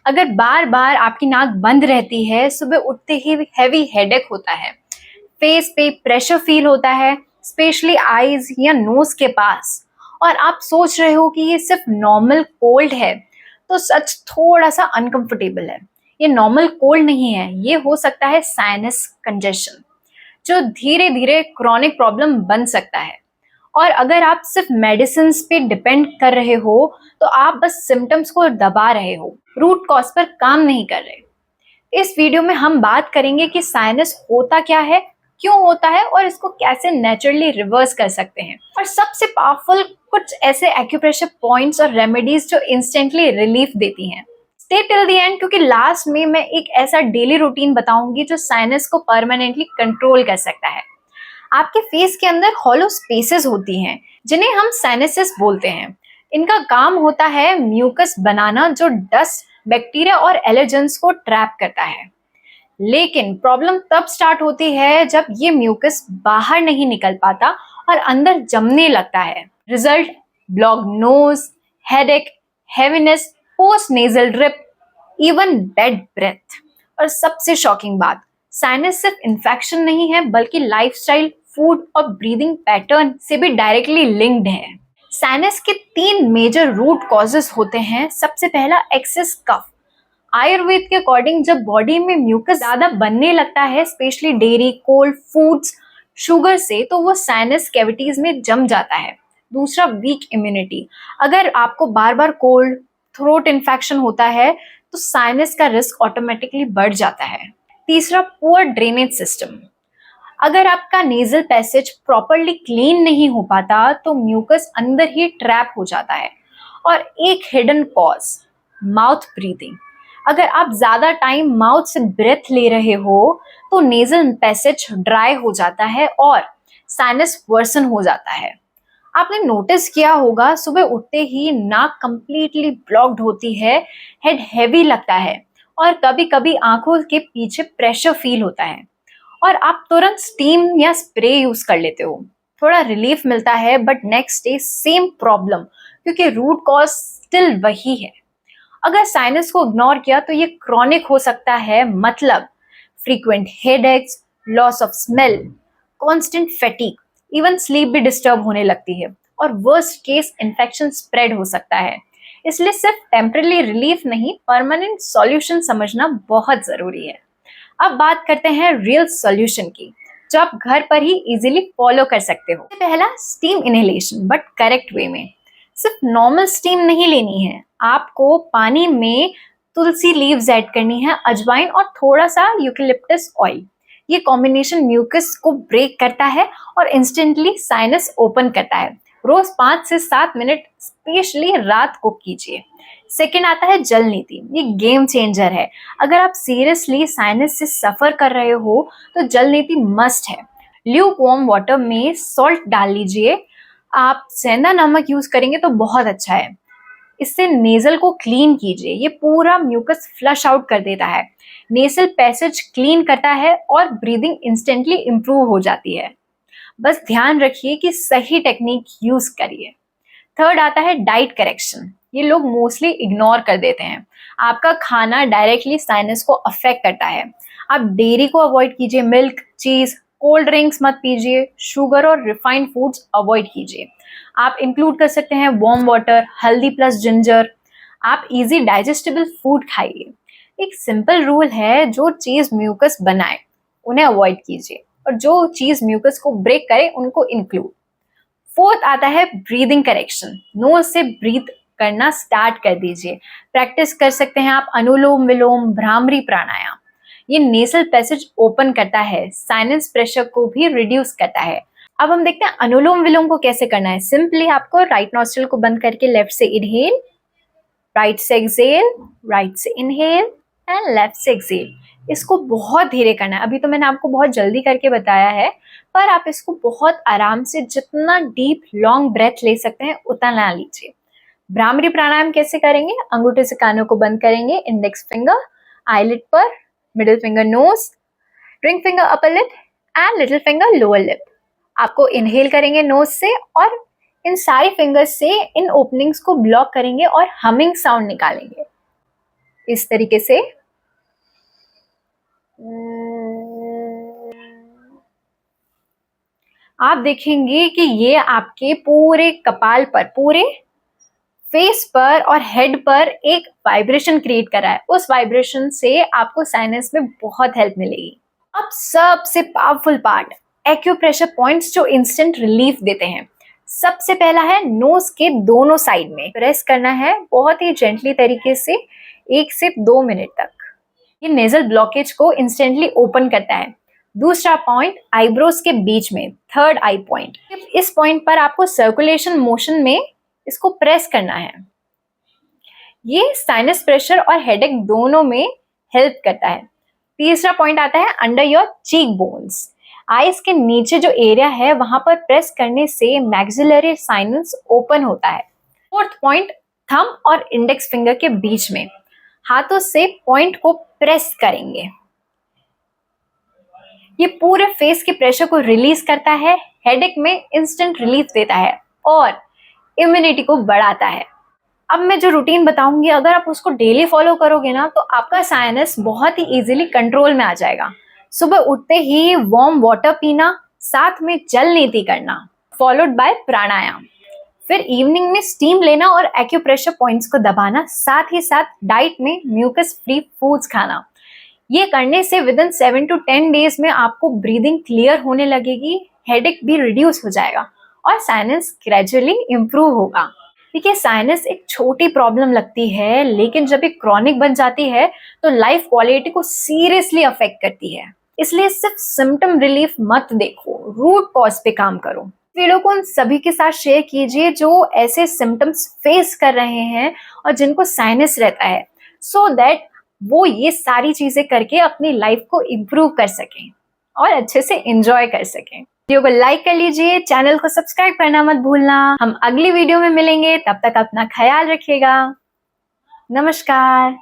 अगर बार बार आपकी नाक बंद रहती है, सुबह उठते ही हैवी हेडेक होता है, फेस पे प्रेशर फील होता है, स्पेशली आईज या नोज के पास, और आप सोच रहे हो कि ये सिर्फ नॉर्मल कोल्ड है, तो सच थोड़ा सा अनकंफर्टेबल है। ये नॉर्मल कोल्ड नहीं है, ये हो सकता है साइनस कंजेशन, जो धीरे धीरे क्रॉनिक प्रॉब्लम बन सकता है। और अगर आप सिर्फ मेडिसिन पे डिपेंड कर रहे हो, तो आप बस सिम्टम्स को दबा रहे हो, रूट कॉज पर काम नहीं कर रहे। इस वीडियो में हम बात करेंगे कि साइनस होता क्या है, क्यों होता है, और इसको कैसे नेचुरली रिवर्स कर सकते हैं, और सबसे पावरफुल कुछ ऐसे एक्यूप्रेशर पॉइंट्स और रेमेडीज जो इंस्टेंटली रिलीफ देती हैं। स्टे टिल द एंड, क्योंकि लास्ट में मैं एक ऐसा डेली रूटीन बताऊंगी जो साइनस को परमानेंटली कंट्रोल कर सकता है। आपके फेस के अंदर हॉलो स्पेसेस होती हैं, जिन्हें हम साइनसेस बोलते हैं। इनका काम होता है म्यूकस बनाना, जो डस्ट, बैक्टीरिया और एलर्जेंस को ट्रैप करता है। लेकिन प्रॉब्लम तब स्टार्ट होती है जब ये म्यूकस बाहर नहीं निकल पाता और अंदर जमने लगता है। Result: blocked nose, headache, heaviness, post nasal drip, even bad breath. और सबसे शॉकिंग बात, साइनस सिर्फ इन्फेक्शन नहीं है, बल्कि लाइफस्टाइल, फूड और ब्रीदिंग पैटर्न से भी डायरेक्टली लिंक्ड है। साइनस के 3 मेजर रूट कॉजेस होते हैं। सबसे पहला, एक्सेस कफ। आयुर्वेद के अकॉर्डिंग जब बॉडी में म्यूकस ज्यादा बनने लगता है, specially dairy, cold foods, sugar से, तो वो साइनस कैविटीज में जम जाता है। दूसरा, वीक इम्यूनिटी। अगर आपको बार बार कोल्ड, थ्रोट इन्फेक्शन होता है, तो साइनस का रिस्क ऑटोमेटिकली बढ़ जाता है। तीसरा, पुअर ड्रेनेज सिस्टम। अगर आपका नेजल पैसेज प्रॉपरली क्लीन नहीं हो पाता, तो म्यूकस अंदर ही ट्रैप हो जाता है। और एक हिडन कॉज, माउथ ब्रीथिंग। अगर आप ज्यादा टाइम माउथ से ब्रेथ ले रहे हो, तो नेजल पैसेज ड्राई हो जाता है और साइनस वर्सन हो जाता है। आपने नोटिस किया होगा, सुबह उठते ही नाक कंप्लीटली ब्लॉक्ड होती है, हेड हैवी लगता है, और कभी कभी आंखों के पीछे प्रेशर फील होता है, और आप तुरंत स्टीम या स्प्रे यूज कर लेते हो। थोड़ा रिलीफ मिलता है, but next day same problem, क्योंकि रूट कॉज स्टिल वही है। अगर साइनस को इग्नोर किया तो ये क्रॉनिक हो सकता है, मतलब frequent headaches, loss of smell, constant fatigue, even sleep भी डिस्टर्ब होने लगती है, और वर्स्ट केस इन्फेक्शन स्प्रेड हो सकता है। इसलिए सिर्फ टेम्पररी रिलीफ नहीं, परमानेंट सॉल्यूशन समझना बहुत जरूरी है। अब बात करते हैं रियल सॉल्यूशन की, जो आप घर पर ही इजीली फॉलो कर सकते हो। पहला, steam inhalation, but correct way में। सिर्फ नॉर्मल स्टीम नहीं लेनी है, आपको पानी में तुलसी लीव्स ऐड करनी है, अजवाइन और थोड़ा सा यूकेलिप्टस ऑयल। ये कॉम्बिनेशन म्यूकस को ब्रेक करता है और इंस्टेंटली साइनस ओपन करता है। रोज 5 से 7 मिनट, स्पेशली रात को कीजिए। सेकेंड आता है जल नीति। ये गेम चेंजर है। अगर आप सीरियसली साइनस से सफर कर रहे हो, तो जल नीति मस्ट है। ल्यूक वार्म वाटर में सॉल्ट डाल लीजिए। आप सेंधा नमक यूज करेंगे तो बहुत अच्छा है। इससे नेजल को क्लीन कीजिए, ये पूरा म्यूकस फ्लश आउट कर देता है, नेसल पैसेज क्लीन करता है, और ब्रीदिंग इंस्टेंटली इंप्रूव हो जाती है। बस ध्यान रखिए कि सही टेक्निक यूज करिए। थर्ड आता है डाइट करेक्शन। ये लोग मोस्टली इग्नोर कर देते हैं। आपका खाना डायरेक्टली साइनस को अफेक्ट करता है। आप डेयरी को अवॉइड कीजिए, मिल्क, चीज, कोल्ड ड्रिंक्स मत पीजिए, शुगर और रिफाइंड फूड्स अवॉइड कीजिए। आप इंक्लूड कर सकते हैं वार्म वाटर, हल्दी प्लस जिंजर। आप इजी डाइजेस्टेबल फूड खाइए। एक सिंपल रूल है, जो चीज म्यूकस बनाए उन्हें अवॉइड कीजिए, और जो चीज म्यूकस को ब्रेक करे उनको इंक्लूड। फोर्थ आता है ब्रीदिंग करेक्शन। नोज से ब्रीथ करना स्टार्ट कर दीजिए। प्रैक्टिस कर सकते हैं आप अनुलोम विलोम, भ्रामरी प्राणायाम। ये नेसल पैसेज ओपन करता है, साइनस प्रेशर को भी रिड्यूस करता है। अब हम देखते हैं अनुलोम विलोम को कैसे करना है। सिंपली आपको राइट नॉस्ट्रिल को बंद करके लेफ्ट से इनहेल, राइट से एक्सहेल, राइट से इनहेल एंड लेफ्ट से एक्सहेल। इसको बहुत धीरे करना है। अभी तो मैंने आपको बहुत जल्दी करके बताया है, पर आप इसको बहुत आराम से, जितना डीप लॉन्ग ब्रेथ ले सकते हैं उतना लीजिए। भ्रामरी प्राणायाम कैसे करेंगे? अंगूठे से कानों को बंद करेंगे, इंडेक्स फिंगर आईलिड पर, middle finger nose, ring finger upper lip and little finger lower lip. आपको इनहेल करेंगे नोज से, और इन सारी फिंगर्स से इन ओपनिंग्स को ब्लॉक करेंगे और हमिंग साउंड निकालेंगे। इस तरीके से। आप देखेंगे कि ये आपके पूरे कपाल पर, पूरे फेस पर और हेड पर एक वाइब्रेशन क्रिएट कर रहा है। उस वाइब्रेशन से आपको साइनस में बहुत हेल्प मिलेगी। अब सबसे पावरफुल पार्ट, एक्यूप्रेशर पॉइंट्स जो इंस्टेंट रिलीफ देते हैं। सबसे पहला है नोज के दोनों साइड में प्रेस करना है बहुत ही जेंटली तरीके से 1 से 2 मिनट तक। ये नेजल ब्लॉकेज को इंस्टेंटली ओपन करता है। दूसरा पॉइंट आईब्रोज के बीच में, थर्ड आई पॉइंट। इस पॉइंट पर आपको सर्कुलेशन मोशन में इसको प्रेस करना है। ये साइनस प्रेशर और हेडेक दोनों में हेल्प करता है। तीसरा पॉइंट आता है under your cheek bones. Eyes के नीचे जो एरिया है वहां पर प्रेस करने से मैक्सिलरी साइनस ओपन होता है। फोर्थ पॉइंट थंब और इंडेक्स फिंगर के बीच में हाथों से पॉइंट को प्रेस करेंगे। ये पूरे फेस के प्रेशर को रिलीज करता है, हेडेक में इंस्टेंट रिलीफ देता है और इम्यूनिटी को बढ़ाता है। अब मैं जो रूटीन बताऊंगी, अगर आप उसको डेली फॉलो करोगे ना तो आपका साइनस बहुत ही इजीली कंट्रोल में आ जाएगा। सुबह उठते ही वार्म वाटर पीना, साथ में जल नीति करना, फॉलोड बाय प्राणायाम। फिर इवनिंग में स्टीम लेना और एक्यूप्रेशर पॉइंट्स को दबाना, साथ ही साथ डाइट में म्यूकस फ्री फूड्स खाना। ये करने से विद इन 7 to 10 डेज में आपको ब्रीदिंग क्लियर होने लगेगी, हेडेक भी रिड्यूस हो जाएगा और साइनस ग्रेजुअली इंप्रूव होगा। देखिए, साइनस एक छोटी प्रॉब्लम लगती है, लेकिन जब ये क्रॉनिक बन जाती है तो लाइफ क्वालिटी को सीरियसली अफेक्ट करती है। इसलिए सिर्फ सिम्टम रिलीफ मत देखो, रूट कॉज पे काम करो। वीडियो को उन सभी के साथ शेयर कीजिए जो ऐसे सिम्टम्स फेस कर रहे हैं और जिनको साइनस रहता है, सो दैट वो ये सारी चीजें करके अपनी लाइफ को इम्प्रूव कर सकें और अच्छे से एंजॉय कर सकें। वीडियो को लाइक कर लीजिए, चैनल को सब्सक्राइब करना मत भूलना। हम अगली वीडियो में मिलेंगे, तब तक अपना ख्याल रखिएगा। नमस्कार।